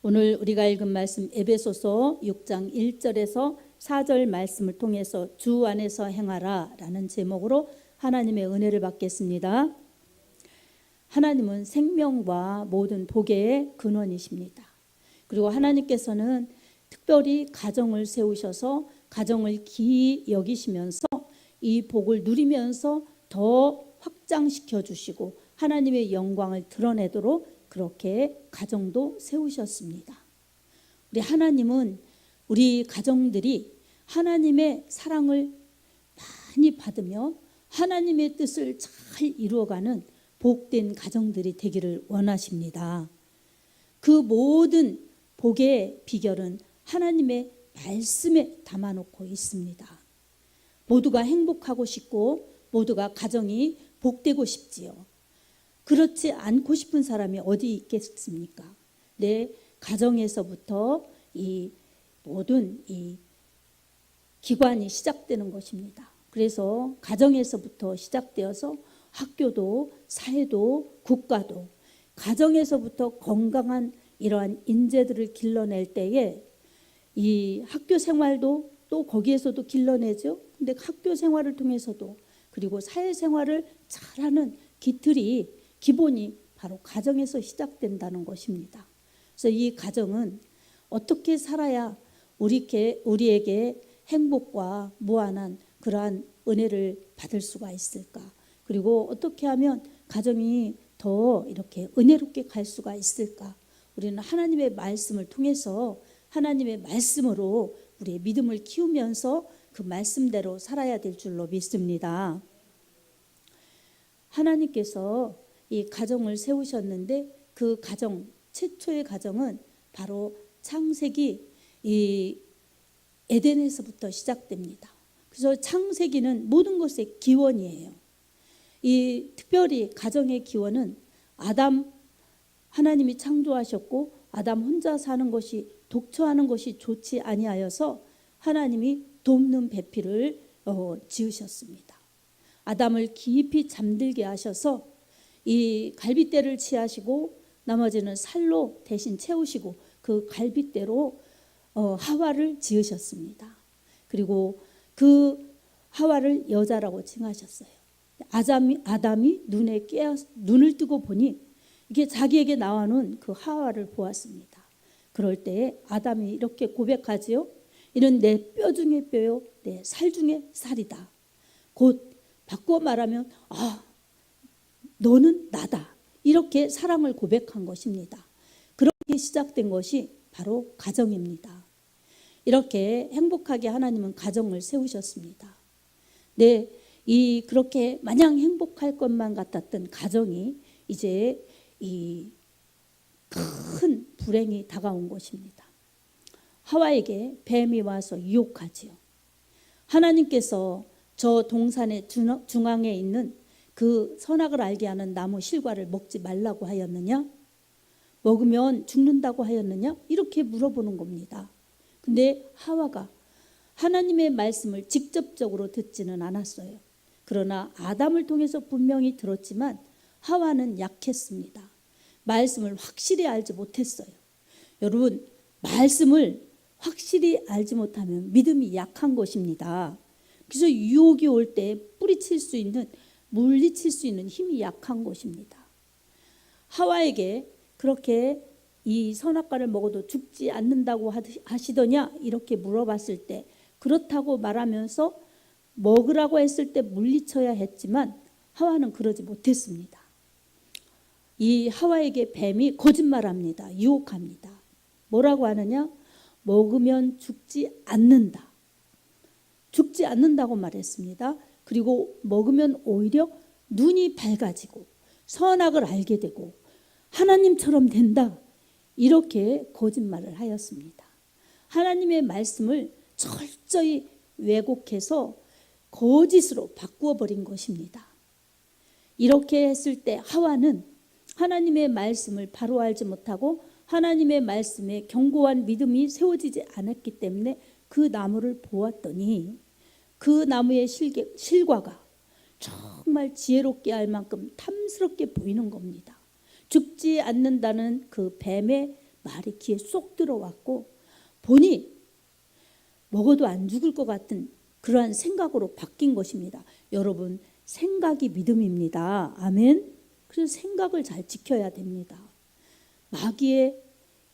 오늘 우리가 읽은 말씀 에베소서 6장 1절에서 4절 말씀을 통해서 주 안에서 행하라 라는 제목으로 하나님의 은혜를 받겠습니다. 하나님은 생명과 모든 복의 근원이십니다. 그리고 하나님께서는 특별히 가정을 세우셔서 가정을 기이 여기시면서 이 복을 누리면서 더 확장시켜 주시고 하나님의 영광을 드러내도록 그렇게 가정도 세우셨습니다. 우리 하나님은 우리 가정들이 하나님의 사랑을 많이 받으며 하나님의 뜻을 잘 이루어가는 복된 가정들이 되기를 원하십니다. 그 모든 복의 비결은 하나님의 말씀에 담아놓고 있습니다. 모두가 행복하고 싶고 모두가 가정이 복되고 싶지요. 그렇지 않고 싶은 사람이 어디 있겠습니까? 내 가정에서부터 이 모든 이 기관이 시작되는 것입니다. 그래서 가정에서부터 시작되어서 학교도 사회도 국가도 가정에서부터 건강한 이러한 인재들을 길러낼 때에 이 학교 생활도 또 거기에서도 길러내죠. 근데 학교 생활을 통해서도 그리고 사회 생활을 잘하는 기본이 바로 가정에서 시작된다는 것입니다. 그래서 이 가정은 어떻게 살아야 우리에게 행복과 무한한 그러한 은혜를 받을 수가 있을까? 그리고 어떻게 하면 가정이 더 이렇게 은혜롭게 갈 수가 있을까? 우리는 하나님의 말씀을 통해서 하나님의 말씀으로 우리의 믿음을 키우면서 그 말씀대로 살아야 될 줄로 믿습니다. 하나님께서 이 가정을 세우셨는데 그 가정, 최초의 가정은 바로 창세기 이 에덴에서부터 시작됩니다. 그래서 창세기는 모든 것의 기원이에요. 이 특별히 가정의 기원은 아담 하나님이 창조하셨고 아담 혼자 사는 것이 독처하는 것이 좋지 아니하여서 하나님이 돕는 배필을 지으셨습니다. 아담을 깊이 잠들게 하셔서 이 갈빗대를 취하시고 나머지는 살로 대신 채우시고 그 갈빗대로 하와를 지으셨습니다. 그리고 그 하와를 여자라고 칭하셨어요. 아담이 눈을 뜨고 보니 이게 자기에게 나와놓은 그 하와를 보았습니다. 그럴 때 아담이 이렇게 고백하지요. 이는 내 뼈 중에 뼈요 내 살 중에 살이다. 곧 바꾸어 말하면 너는 나다. 이렇게 사랑을 고백한 것입니다. 그렇게 시작된 것이 바로 가정입니다. 이렇게 행복하게 하나님은 가정을 세우셨습니다. 그렇게 마냥 행복할 것만 같았던 가정이 이제 이 큰 불행이 다가온 것입니다. 하와에게 뱀이 와서 유혹하지요. 하나님께서 저 동산의 중앙에 있는 그 선악을 알게 하는 나무 실과를 먹지 말라고 하였느냐? 먹으면 죽는다고 하였느냐? 이렇게 물어보는 겁니다. 근데 하와가 하나님의 말씀을 직접적으로 듣지는 않았어요. 그러나 아담을 통해서 분명히 들었지만 하와는 약했습니다. 말씀을 확실히 알지 못했어요. 여러분, 말씀을 확실히 알지 못하면 믿음이 약한 것입니다. 그래서 유혹이 올 때 물리칠 수 있는 힘이 약한 것입니다. 하와에게 그렇게 이 선악과를 먹어도 죽지 않는다고 하시더냐 이렇게 물어봤을 때 그렇다고 말하면서 먹으라고 했을 때 물리쳐야 했지만 하와는 그러지 못했습니다. 이 하와에게 뱀이 거짓말합니다. 유혹합니다. 뭐라고 하느냐? 먹으면 죽지 않는다. 죽지 않는다고 말했습니다. 그리고 먹으면 오히려 눈이 밝아지고 선악을 알게 되고 하나님처럼 된다. 이렇게 거짓말을 하였습니다. 하나님의 말씀을 철저히 왜곡해서 거짓으로 바꾸어 버린 것입니다. 이렇게 했을 때 하와는 하나님의 말씀을 바로 알지 못하고 하나님의 말씀에 견고한 믿음이 세워지지 않았기 때문에 그 나무를 보았더니 그 나무의 실과가 정말 지혜롭게 할 만큼 탐스럽게 보이는 겁니다. 죽지 않는다는 그 뱀의 말이 귀에 쏙 들어왔고 보니 먹어도 안 죽을 것 같은 그러한 생각으로 바뀐 것입니다. 여러분, 생각이 믿음입니다. 아멘. 그래서 생각을 잘 지켜야 됩니다. 마귀의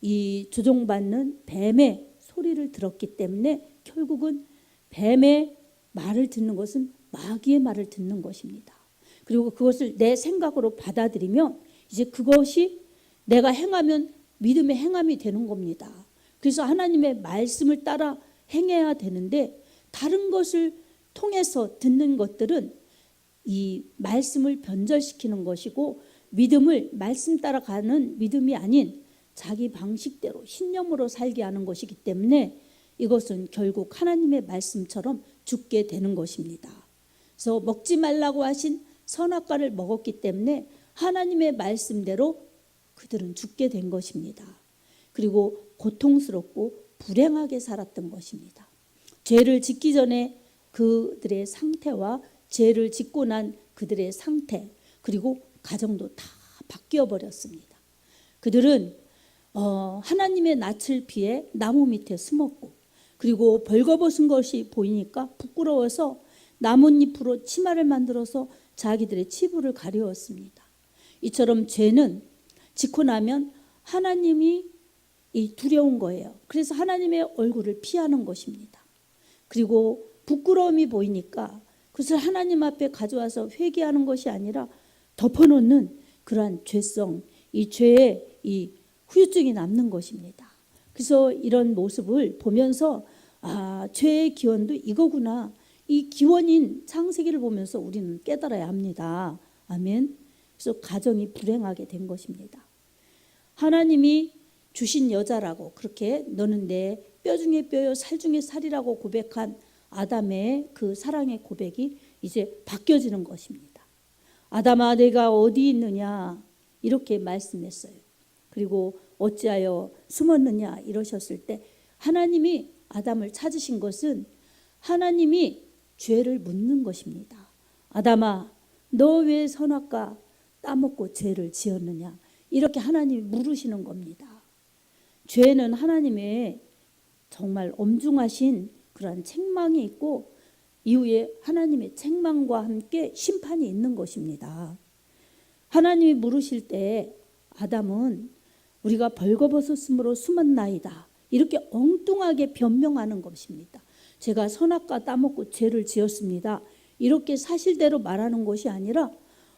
이 조종받는 뱀의 소리를 들었기 때문에 결국은 뱀의 말을 듣는 것은 마귀의 말을 듣는 것입니다. 그리고 그것을 내 생각으로 받아들이면 이제 그것이 내가 행하면 믿음의 행함이 되는 겁니다. 그래서 하나님의 말씀을 따라 행해야 되는데 다른 것을 통해서 듣는 것들은 이 말씀을 변절시키는 것이고 믿음을 말씀 따라가는 믿음이 아닌 자기 방식대로 신념으로 살게 하는 것이기 때문에 이것은 결국 하나님의 말씀처럼 죽게 되는 것입니다. 그래서 먹지 말라고 하신 선악과를 먹었기 때문에 하나님의 말씀대로 그들은 죽게 된 것입니다. 그리고 고통스럽고 불행하게 살았던 것입니다. 죄를 짓기 전에 그들의 상태와 죄를 짓고 난 그들의 상태 그리고 가정도 다 바뀌어 버렸습니다. 그들은 하나님의 낯을 피해 나무 밑에 숨었고 그리고 벌거벗은 것이 보이니까 부끄러워서 나뭇잎으로 치마를 만들어서 자기들의 치부를 가려웠습니다. 이처럼 죄는 짓고 나면 하나님이 두려운 거예요. 그래서 하나님의 얼굴을 피하는 것입니다. 그리고 부끄러움이 보이니까 그것을 하나님 앞에 가져와서 회개하는 것이 아니라 덮어놓는 그러한 죄성, 이 죄의 이 후유증이 남는 것입니다. 그래서 이런 모습을 보면서 죄의 기원도 이거구나. 이 기원인 창세기를 보면서 우리는 깨달아야 합니다. 아멘. 그래서 가정이 불행하게 된 것입니다. 하나님이 주신 여자라고 그렇게 너는 내 뼈 중에 뼈요 살 중에 살이라고 고백한 아담의 그 사랑의 고백이 이제 바뀌어지는 것입니다. 아담아 내가 어디 있느냐 이렇게 말씀했어요. 그리고 어찌하여 숨었느냐 이러셨을 때 하나님이 아담을 찾으신 것은 하나님이 죄를 묻는 것입니다. 아담아 너 왜 선악과 따먹고 죄를 지었느냐 이렇게 하나님이 물으시는 겁니다. 죄는 하나님의 정말 엄중하신 그러한 책망이 있고 이후에 하나님의 책망과 함께 심판이 있는 것입니다. 하나님이 물으실 때 아담은 우리가 벌거벗었으므로 숨었나이다 이렇게 엉뚱하게 변명하는 것입니다. 제가 선악과 따먹고 죄를 지었습니다 이렇게 사실대로 말하는 것이 아니라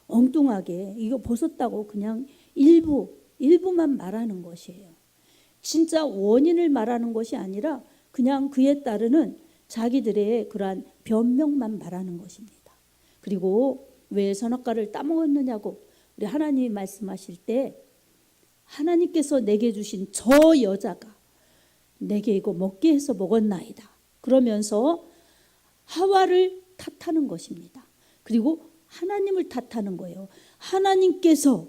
엉뚱하게 이거 벗었다고 그냥 일부만 말하는 것이에요. 진짜 원인을 말하는 것이 아니라 그냥 그에 따르는 자기들의 그러한 변명만 말하는 것입니다. 그리고 왜 선악과를 따먹었느냐고 우리 하나님이 말씀하실 때 하나님께서 내게 주신 저 여자가 내게 이거 먹게 해서 먹었나이다. 그러면서 하와를 탓하는 것입니다. 그리고 하나님을 탓하는 거예요. 하나님께서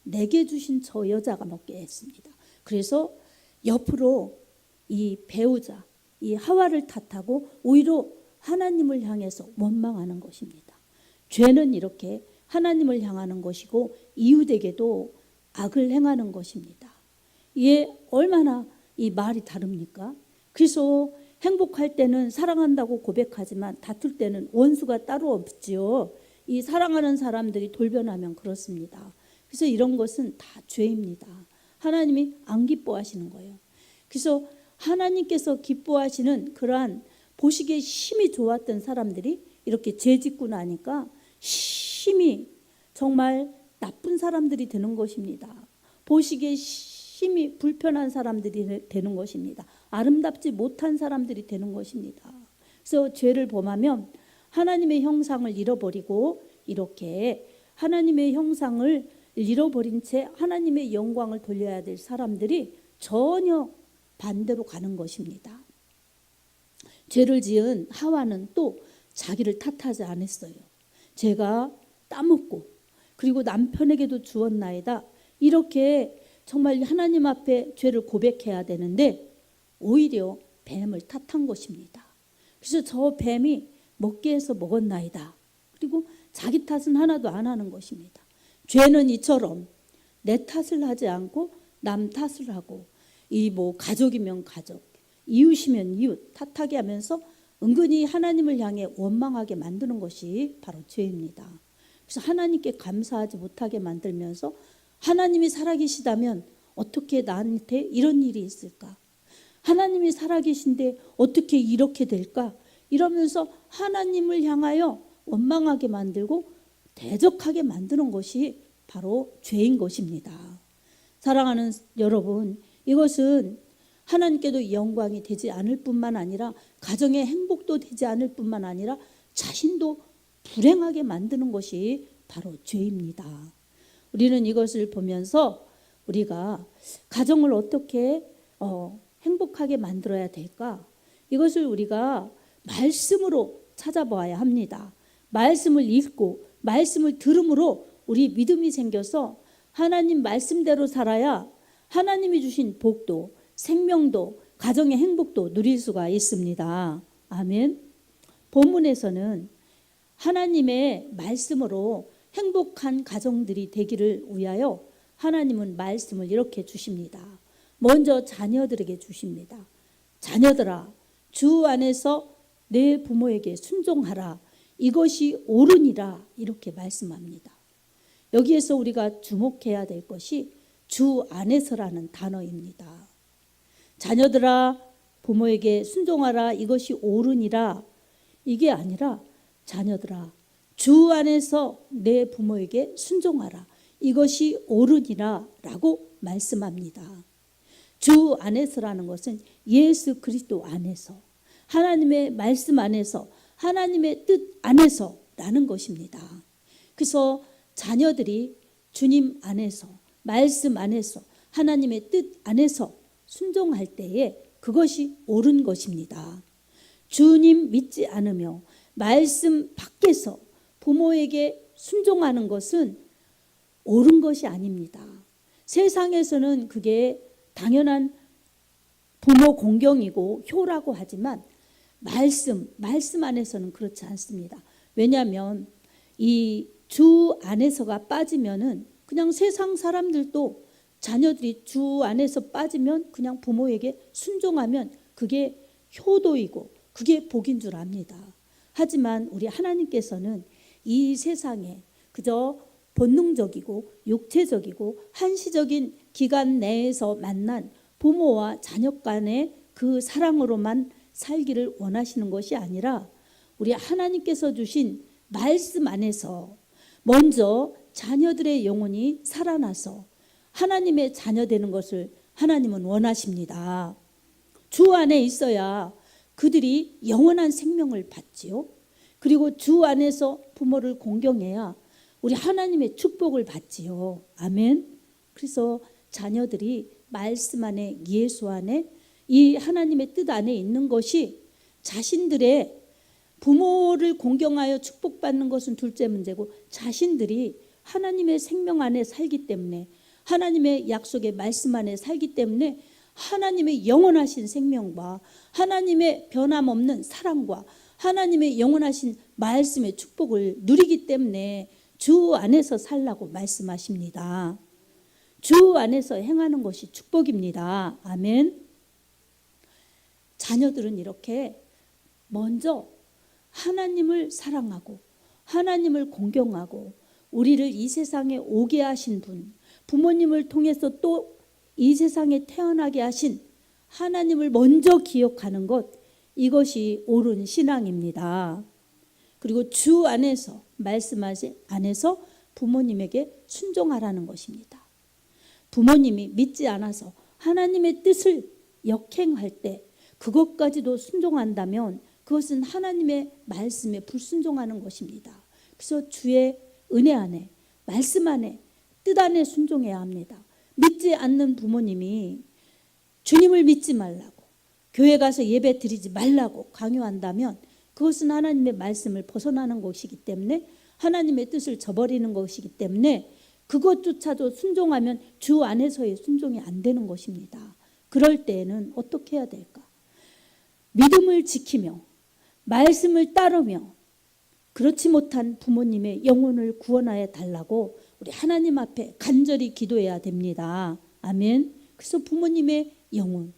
내게 주신 저 여자가 먹게 했습니다. 그래서 옆으로 이 배우자, 이 하와를 탓하고 오히려 하나님을 향해서 원망하는 것입니다. 죄는 이렇게 하나님을 향하는 것이고 이웃에게도 악을 행하는 것입니다. 이게 얼마나 이 말이 다릅니까? 그래서 행복할 때는 사랑한다고 고백하지만 다툴 때는 원수가 따로 없지요. 이 사랑하는 사람들이 돌변하면 그렇습니다. 그래서 이런 것은 다 죄입니다. 하나님이 안 기뻐하시는 거예요. 그래서 하나님께서 기뻐하시는 그러한 보시기에 심히 좋았던 사람들이 이렇게 죄 짓고 나니까 심히 정말 나쁜 사람들이 되는 것입니다. 보시기에 심히 불편한 사람들이 되는 것입니다. 아름답지 못한 사람들이 되는 것입니다. 그래서 죄를 범하면 하나님의 형상을 잃어버리고 이렇게 하나님의 형상을 잃어버린 채 하나님의 영광을 돌려야 될 사람들이 전혀 반대로 가는 것입니다. 죄를 지은 하와는 또 자기를 탓하지 않았어요. 제가 따먹고 그리고 남편에게도 주었나이다. 이렇게 정말 하나님 앞에 죄를 고백해야 되는데 오히려 뱀을 탓한 것입니다. 그래서 저 뱀이 먹게 해서 먹었나이다. 그리고 자기 탓은 하나도 안 하는 것입니다. 죄는 이처럼 내 탓을 하지 않고 남 탓을 하고, 이 뭐 가족이면 가족, 이웃이면 이웃 탓하게 하면서 은근히 하나님을 향해 원망하게 만드는 것이 바로 죄입니다. 그래서 하나님께 감사하지 못하게 만들면서 하나님이 살아계시다면 어떻게 나한테 이런 일이 있을까? 하나님이 살아계신데 어떻게 이렇게 될까? 이러면서 하나님을 향하여 원망하게 만들고 대적하게 만드는 것이 바로 죄인 것입니다. 사랑하는 여러분, 이것은 하나님께도 영광이 되지 않을 뿐만 아니라 가정의 행복도 되지 않을 뿐만 아니라 자신도 불행하게 만드는 것이 바로 죄입니다. 우리는 이것을 보면서 우리가 가정을 어떻게 행복하게 만들어야 될까? 이것을 우리가 말씀으로 찾아봐야 합니다. 말씀을 읽고 말씀을 들음으로 우리 믿음이 생겨서 하나님 말씀대로 살아야 하나님이 주신 복도, 생명도, 가정의 행복도 누릴 수가 있습니다. 아멘. 본문에서는 하나님의 말씀으로 행복한 가정들이 되기를 위하여 하나님은 말씀을 이렇게 주십니다. 먼저 자녀들에게 주십니다. 자녀들아, 주 안에서 내 부모에게 순종하라. 이것이 옳으니라. 이렇게 말씀합니다. 여기에서 우리가 주목해야 될 것이 주 안에서라는 단어입니다. 자녀들아, 부모에게 순종하라. 이것이 옳으니라. 이게 아니라 자녀들아, 주 안에서 내 부모에게 순종하라. 이것이 옳으니라 라고 말씀합니다. 주 안에서라는 것은 예수 그리스도 안에서, 하나님의 말씀 안에서, 하나님의 뜻 안에서 라는 것입니다. 그래서 자녀들이 주님 안에서, 말씀 안에서, 하나님의 뜻 안에서 순종할 때에 그것이 옳은 것입니다. 주님 믿지 않으며 말씀 밖에서 부모에게 순종하는 것은 옳은 것이 아닙니다. 세상에서는 그게 당연한 부모 공경이고 효라고 하지만 말씀 안에서는 그렇지 않습니다. 왜냐하면 이 주 안에서가 빠지면은 그냥 세상 사람들도 자녀들이 주 안에서 빠지면 그냥 부모에게 순종하면 그게 효도이고 그게 복인 줄 압니다. 하지만 우리 하나님께서는 이 세상에 그저 본능적이고 육체적이고 한시적인 기간 내에서 만난 부모와 자녀 간의 그 사랑으로만 살기를 원하시는 것이 아니라 우리 하나님께서 주신 말씀 안에서 먼저 자녀들의 영혼이 살아나서 하나님의 자녀 되는 것을 하나님은 원하십니다. 주 안에 있어야 그들이 영원한 생명을 받지요. 그리고 주 안에서 부모를 공경해야 우리 하나님의 축복을 받지요. 아멘. 그래서 자녀들이 말씀 안에, 예수 안에, 이 하나님의 뜻 안에 있는 것이 자신들의 부모를 공경하여 축복받는 것은 둘째 문제고 자신들이 하나님의 생명 안에 살기 때문에, 하나님의 약속의 말씀 안에 살기 때문에 하나님의 영원하신 생명과 하나님의 변함없는 사랑과 하나님의 영원하신 말씀의 축복을 누리기 때문에 주 안에서 살라고 말씀하십니다. 주 안에서 행하는 것이 축복입니다. 아멘. 자녀들은 이렇게 먼저 하나님을 사랑하고 하나님을 공경하고 우리를 이 세상에 오게 하신 분, 부모님을 통해서 또 이 세상에 태어나게 하신 하나님을 먼저 기억하는 것, 이것이 옳은 신앙입니다. 그리고 주 안에서, 말씀 안에서 부모님에게 순종하라는 것입니다. 부모님이 믿지 않아서 하나님의 뜻을 역행할 때 그것까지도 순종한다면 그것은 하나님의 말씀에 불순종하는 것입니다. 그래서 주의 은혜 안에, 말씀 안에, 뜻 안에 순종해야 합니다. 믿지 않는 부모님이 주님을 믿지 말라고, 교회 가서 예배 드리지 말라고 강요한다면 그것은 하나님의 말씀을 벗어나는 것이기 때문에, 하나님의 뜻을 저버리는 것이기 때문에 그것조차도 순종하면 주 안에서의 순종이 안 되는 것입니다. 그럴 때에는 어떻게 해야 될까? 믿음을 지키며 말씀을 따르며 그렇지 못한 부모님의 영혼을 구원하여 달라고 우리 하나님 앞에 간절히 기도해야 됩니다. 아멘. 그래서 부모님의 영혼,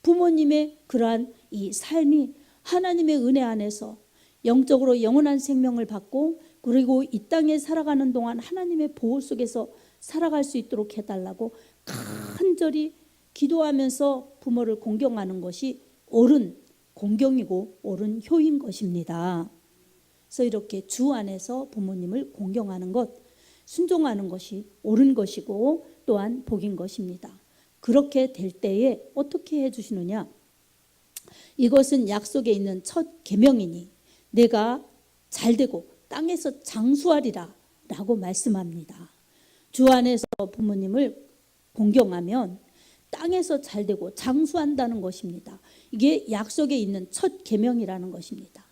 부모님의 그러한 이 삶이 하나님의 은혜 안에서 영적으로 영원한 생명을 받고, 그리고 이 땅에 살아가는 동안 하나님의 보호 속에서 살아갈 수 있도록 해달라고 간절히 기도하면서 부모를 공경하는 것이 옳은 공경이고 옳은 효인 것입니다. 그래서 이렇게 주 안에서 부모님을 공경하는 것, 순종하는 것이 옳은 것이고 또한 복인 것입니다. 그렇게 될 때에 어떻게 해주시느냐? 이것은 약속에 있는 첫 계명이니 내가 잘되고 땅에서 장수하리라 라고 말씀합니다. 주 안에서 부모님을 공경하면 땅에서 잘되고 장수한다는 것입니다. 이게 약속에 있는 첫 계명이라는 것입니다.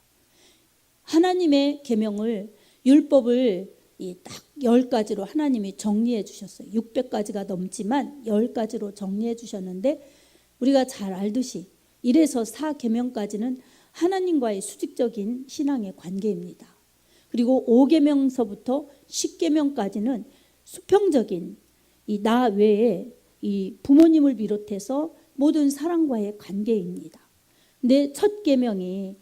하나님의 계명을, 율법을 딱 10가지로 하나님이 정리해 주셨어요. 600가지가 넘지만 10가지로 정리해 주셨는데, 우리가 잘 알듯이 1에서 4계명까지는 하나님과의 수직적인 신앙의 관계입니다. 그리고 5계명서부터 10계명까지는 수평적인 이 나 외에 이 부모님을 비롯해서 모든 사람과의 관계입니다. 근데 첫 계명이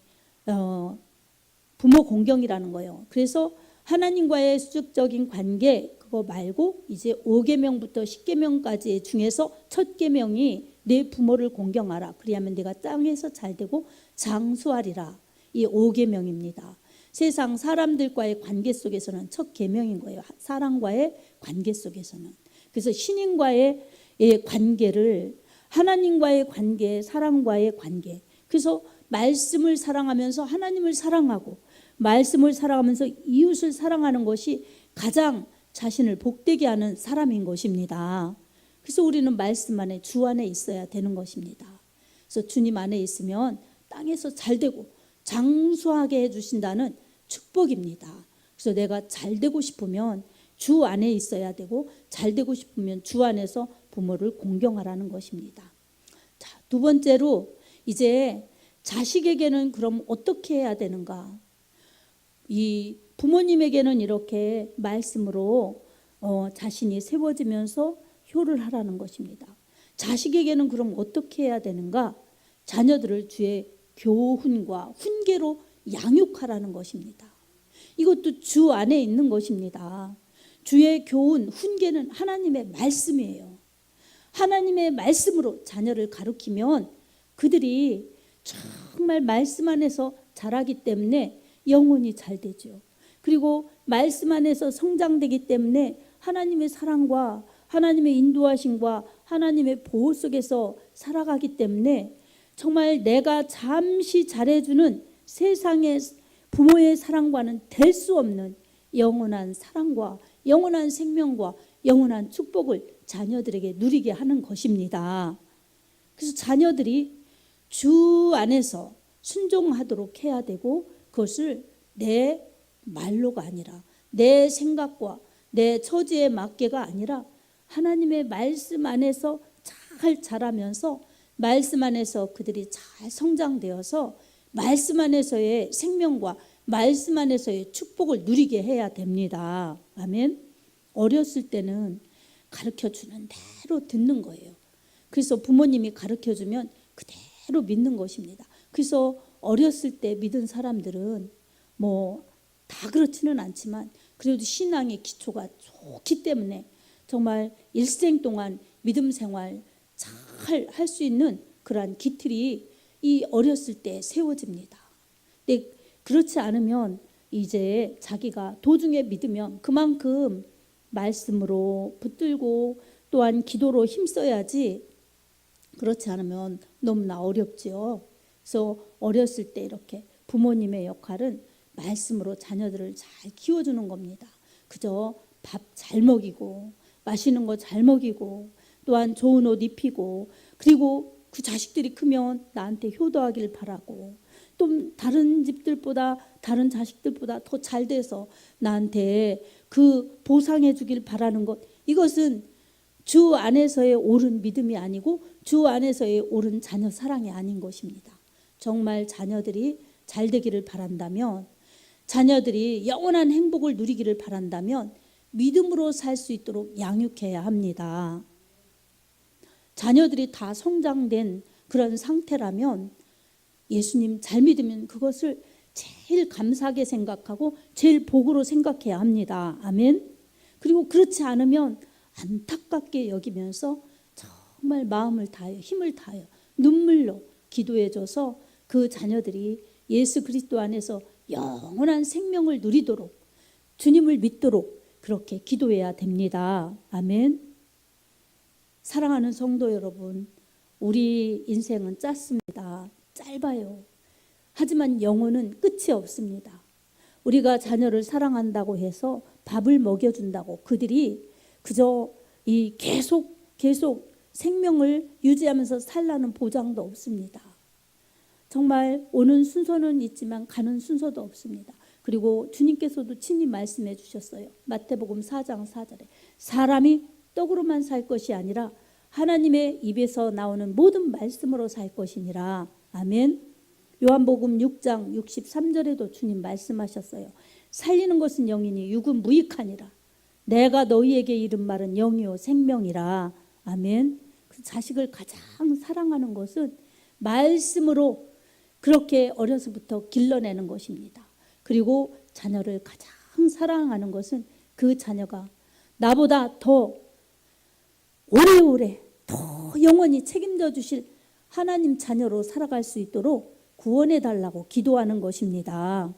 부모 공경이라는 거예요. 그래서 하나님과의 수직적인 관계, 그거 말고 이제 5계명부터 10계명까지 중에서 첫 계명이 내 부모를 공경하라. 그리하면 내가 땅에서 잘되고 장수하리라. 이 5계명입니다. 세상 사람들과의 관계 속에서는 첫 계명인 거예요. 사람과의 관계 속에서는. 그래서 신인과의 관계를, 하나님과의 관계, 사람과의 관계. 그래서 말씀을 사랑하면서 하나님을 사랑하고, 말씀을 사랑하면서 이웃을 사랑하는 것이 가장 자신을 복되게 하는 사람인 것입니다. 그래서 우리는 말씀 안에, 주 안에 있어야 되는 것입니다. 그래서 주님 안에 있으면 땅에서 잘되고 장수하게 해주신다는 축복입니다. 그래서 내가 잘되고 싶으면 주 안에 있어야 되고, 잘되고 싶으면 주 안에서 부모를 공경하라는 것입니다. 자, 두 번째로 이제 자식에게는 그럼 어떻게 해야 되는가? 이 부모님에게는 이렇게 말씀으로 자신이 세워지면서 효를 하라는 것입니다. 자식에게는 그럼 어떻게 해야 되는가? 자녀들을 주의 교훈과 훈계로 양육하라는 것입니다. 이것도 주 안에 있는 것입니다. 주의 교훈, 훈계는 하나님의 말씀이에요. 하나님의 말씀으로 자녀를 가르치면 그들이 정말 말씀 안에서 자라기 때문에 영혼이 잘 되죠. 그리고 말씀 안에서 성장되기 때문에 하나님의 사랑과 하나님의 인도하심과 하나님의 보호 속에서 살아가기 때문에 정말 내가 잠시 잘해주는 세상의 부모의 사랑과는 될 수 없는 영원한 사랑과 영원한 생명과 영원한 축복을 자녀들에게 누리게 하는 것입니다. 그래서 자녀들이 주 안에서 순종하도록 해야 되고, 그것을 내 말로가 아니라, 내 생각과 내 처지에 맞게가 아니라 하나님의 말씀 안에서 잘 자라면서 말씀 안에서 그들이 잘 성장되어서 말씀 안에서의 생명과 말씀 안에서의 축복을 누리게 해야 됩니다. 아멘. 어렸을 때는 가르쳐주는 대로 듣는 거예요. 그래서 부모님이 가르쳐주면 그대로 믿는 것입니다. 그래서 어렸을 때 믿은 사람들은 뭐 다 그렇지는 않지만 그래도 신앙의 기초가 좋기 때문에 정말 일생 동안 믿음 생활 잘 할 수 있는 그러한 기틀이 이 어렸을 때 세워집니다. 근데 그렇지 않으면 이제 자기가 도중에 믿으면 그만큼 말씀으로 붙들고 또한 기도로 힘써야지, 그렇지 않으면 너무나 어렵지요. 그래서 어렸을 때 이렇게 부모님의 역할은 말씀으로 자녀들을 잘 키워주는 겁니다. 그저 밥 잘 먹이고 맛있는 거 잘 먹이고 또한 좋은 옷 입히고, 그리고 그 자식들이 크면 나한테 효도하길 바라고, 또 다른 집들보다 다른 자식들보다 더 잘 돼서 나한테 그 보상해 주길 바라는 것, 이것은 주 안에서의 옳은 믿음이 아니고 주 안에서의 옳은 자녀 사랑이 아닌 것입니다. 정말 자녀들이 잘 되기를 바란다면, 자녀들이 영원한 행복을 누리기를 바란다면 믿음으로 살 수 있도록 양육해야 합니다. 자녀들이 다 성장된 그런 상태라면 예수님 잘 믿으면 그것을 제일 감사하게 생각하고 제일 복으로 생각해야 합니다. 아멘. 그리고 그렇지 않으면 안타깝게 여기면서 정말 마음을 다하여 힘을 다하여 눈물로 기도해줘서 그 자녀들이 예수 그리스도 안에서 영원한 생명을 누리도록 주님을 믿도록 그렇게 기도해야 됩니다. 아멘. 사랑하는 성도 여러분, 우리 인생은 짧습니다. 짧아요. 하지만 영혼은 끝이 없습니다. 우리가 자녀를 사랑한다고 해서 밥을 먹여준다고 그들이 그저 이 계속 생명을 유지하면서 살라는 보장도 없습니다. 정말 오는 순서는 있지만 가는 순서도 없습니다. 그리고 주님께서도 친히 말씀해 주셨어요. 마태복음 4장 4절에 사람이 떡으로만 살 것이 아니라 하나님의 입에서 나오는 모든 말씀으로 살 것이니라. 아멘. 요한복음 6장 63절에도 주님 말씀하셨어요. 살리는 것은 영이니 육은 무익하니라. 내가 너희에게 이른 말은 영이요 생명이라. 아멘. 그 자식을 가장 사랑하는 것은 말씀으로 그렇게 어려서부터 길러내는 것입니다. 그리고 자녀를 가장 사랑하는 것은 그 자녀가 나보다 더 오래오래 더 영원히 책임져 주실 하나님 자녀로 살아갈 수 있도록 구원해 달라고 기도하는 것입니다.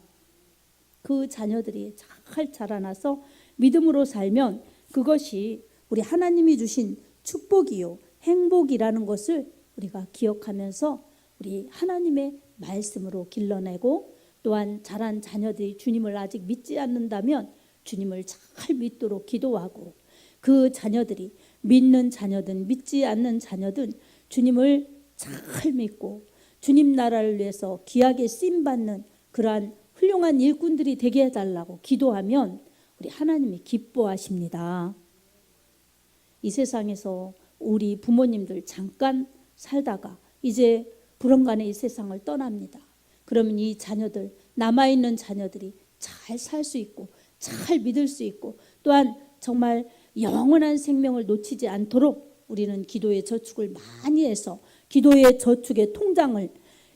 그 자녀들이 잘 자라나서 믿음으로 살면 그것이 우리 하나님이 주신 축복이요 행복이라는 것을 우리가 기억하면서 우리 하나님의 말씀으로 길러내고 또한 자란 자녀들이 주님을 아직 믿지 않는다면 주님을 잘 믿도록 기도하고 그 자녀들이 믿는 자녀든 믿지 않는 자녀든 주님을 잘 믿고 주님 나라를 위해서 귀하게 쓰임받는 그러한 훌륭한 일꾼들이 되게 해달라고 기도하면 우리 하나님이 기뻐하십니다. 이 세상에서 우리 부모님들 잠깐 살다가 이제 불언간에 이 세상을 떠납니다. 그러면 이 자녀들, 남아있는 자녀들이 잘 살 수 있고 잘 믿을 수 있고 또한 정말 영원한 생명을 놓치지 않도록 우리는 기도의 저축을 많이 해서 기도의 저축의 통장을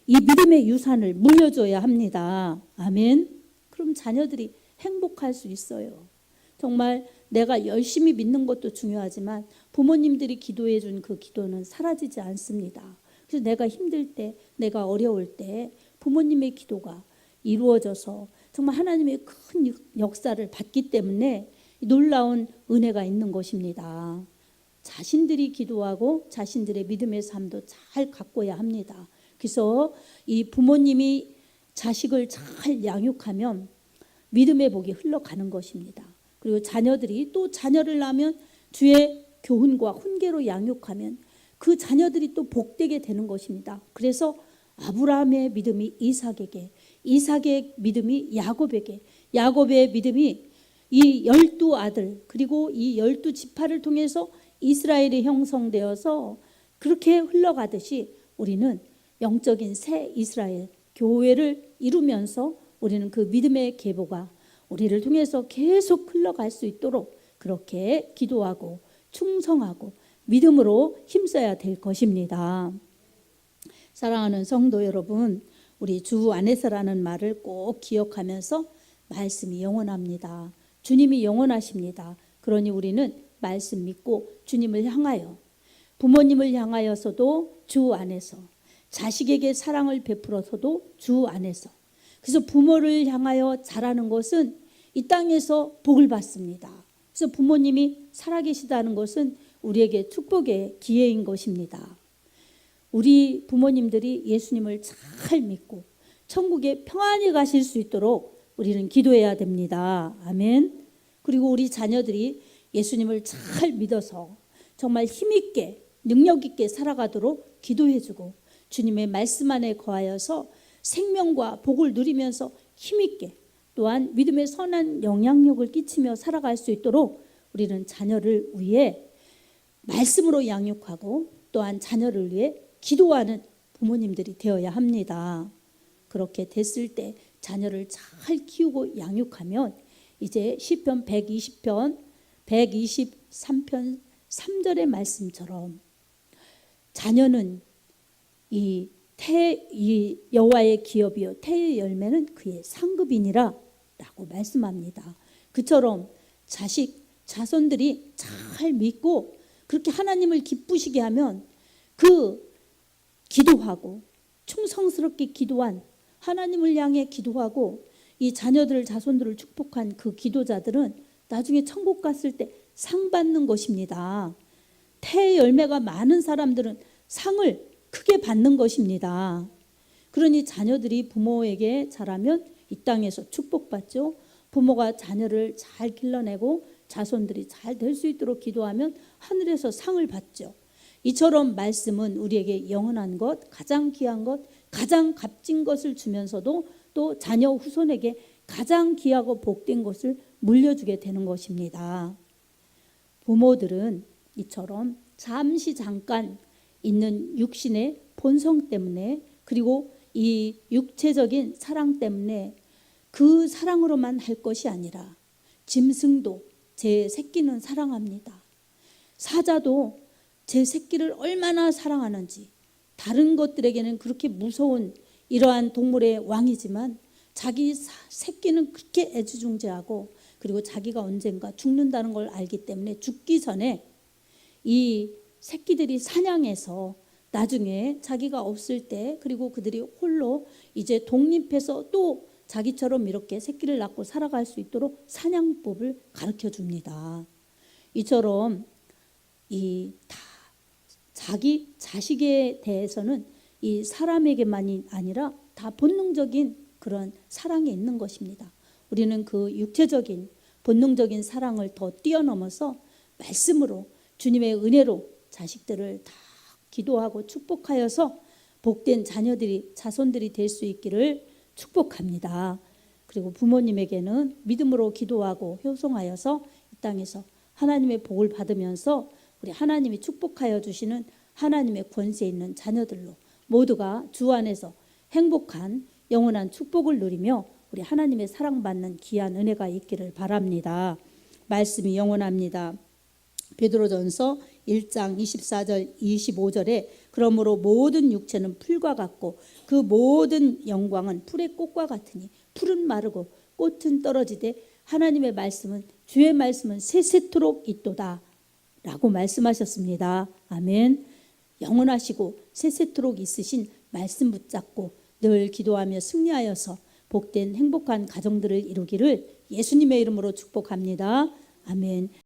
이 믿음의 유산을 물려줘야 합니다. 아멘. 그럼 자녀들이 행복할 수 있어요. 정말 내가 열심히 믿는 것도 중요하지만 부모님들이 기도해 준 그 기도는 사라지지 않습니다. 그래서 내가 힘들 때, 내가 어려울 때 부모님의 기도가 이루어져서 정말 하나님의 큰 역사를 받기 때문에 놀라운 은혜가 있는 것입니다. 자신들이 기도하고 자신들의 믿음의 삶도 잘 가꿔야 합니다. 그래서 이 부모님이 자식을 잘 양육하면 믿음의 복이 흘러가는 것입니다. 그리고 자녀들이 또 자녀를 낳으면 주의 교훈과 훈계로 양육하면 그 자녀들이 또 복되게 되는 것입니다. 그래서 아브라함의 믿음이 이삭에게, 이삭의 믿음이 야곱에게, 야곱의 믿음이 이 12아들 그리고 이 12지파를 통해서 이스라엘이 형성되어서 그렇게 흘러가듯이 우리는 영적인 새 이스라엘 교회를 이루면서 우리는 그 믿음의 계보가 우리를 통해서 계속 흘러갈 수 있도록 그렇게 기도하고 충성하고 믿음으로 힘써야 될 것입니다. 사랑하는 성도 여러분, 우리 주 안에서라는 말을 꼭 기억하면서 말씀이 영원합니다. 주님이 영원하십니다. 그러니 우리는 말씀 믿고 주님을 향하여 부모님을 향하여서도 주 안에서 자식에게 사랑을 베풀어서도 주 안에서 그래서 부모를 향하여 잘하는 것은 이 땅에서 복을 받습니다. 그래서 부모님이 살아계시다는 것은 우리에게 축복의 기회인 것입니다. 우리 부모님들이 예수님을 잘 믿고 천국에 평안히 가실 수 있도록 우리는 기도해야 됩니다. 아멘. 그리고 우리 자녀들이 예수님을 잘 믿어서 정말 힘있게 능력있게 살아가도록 기도해주고 주님의 말씀 안에 거하여서 생명과 복을 누리면서 힘있게 또한 믿음의 선한 영향력을 끼치며 살아갈 수 있도록 우리는 자녀를 위해 말씀으로 양육하고 또한 자녀를 위해 기도하는 부모님들이 되어야 합니다. 그렇게 됐을 때 자녀를 잘 키우고 양육하면 이제 시편 120편 123편 3절의 말씀처럼 자녀는 이 여호와의 기업이요 태의 열매는 그의 상급이니라 라고 말씀합니다. 그처럼 자손들이 잘 믿고 그렇게 하나님을 기쁘시게 하면 그 기도하고 충성스럽게 기도한 하나님을 향해 기도하고 이 자손들을 축복한 그 기도자들은 나중에 천국 갔을 때 상 받는 것입니다. 태의 열매가 많은 사람들은 상을 크게 받는 것입니다. 그러니 자녀들이 부모에게 자라면 이 땅에서 축복받죠. 부모가 자녀를 잘 길러내고 자손들이 잘 될 수 있도록 기도하면 하늘에서 상을 받죠. 이처럼 말씀은 우리에게 영원한 것, 가장 귀한 것, 가장 값진 것을 주면서도 또 자녀 후손에게 가장 귀하고 복된 것을 물려주게 되는 것입니다. 부모들은 이처럼 잠깐 있는 육신의 본성 때문에 그리고 이 육체적인 사랑 때문에 그 사랑으로만 할 것이 아니라 짐승도 제 새끼는 사랑합니다. 사자도 제 새끼를 얼마나 사랑하는지, 다른 것들에게는 그렇게 무서운 이러한 동물의 왕이지만 자기 새끼는 그렇게 애지중지하고 그리고 자기가 언젠가 죽는다는 걸 알기 때문에 죽기 전에 이 새끼들이 사냥해서 나중에 자기가 없을 때 그리고 그들이 홀로 이제 독립해서 또 자기처럼 이렇게 새끼를 낳고 살아갈 수 있도록 사냥법을 가르쳐 줍니다. 이처럼 자기 자식에 대해서는 이 사람에게만이 아니라 다 본능적인 그런 사랑이 있는 것입니다. 우리는 그 육체적인 본능적인 사랑을 더 뛰어넘어서 말씀으로 주님의 은혜로 자식들을 다 기도하고 축복하여서 복된 자손들이 될 수 있기를 축복합니다. 그리고 부모님에게는 믿음으로 기도하고 효송하여서 이 땅에서 하나님의 복을 받으면서 우리 하나님이 축복하여 주시는 하나님의 권세 있는 자녀들로 모두가 주 안에서 행복한 영원한 축복을 누리며 우리 하나님의 사랑받는 귀한 은혜가 있기를 바랍니다. 말씀이 영원합니다. 베드로전서 1장 24절 25절에 그러므로 모든 육체는 풀과 같고 그 모든 영광은 풀의 꽃과 같으니 풀은 마르고 꽃은 떨어지되 하나님의 말씀은 주의 말씀은 세세토록 있도다 라고 말씀하셨습니다. 아멘. 영원하시고 세세토록 있으신 말씀 붙잡고 늘 기도하며 승리하여서 복된 행복한 가정들을 이루기를 예수님의 이름으로 축복합니다. 아멘.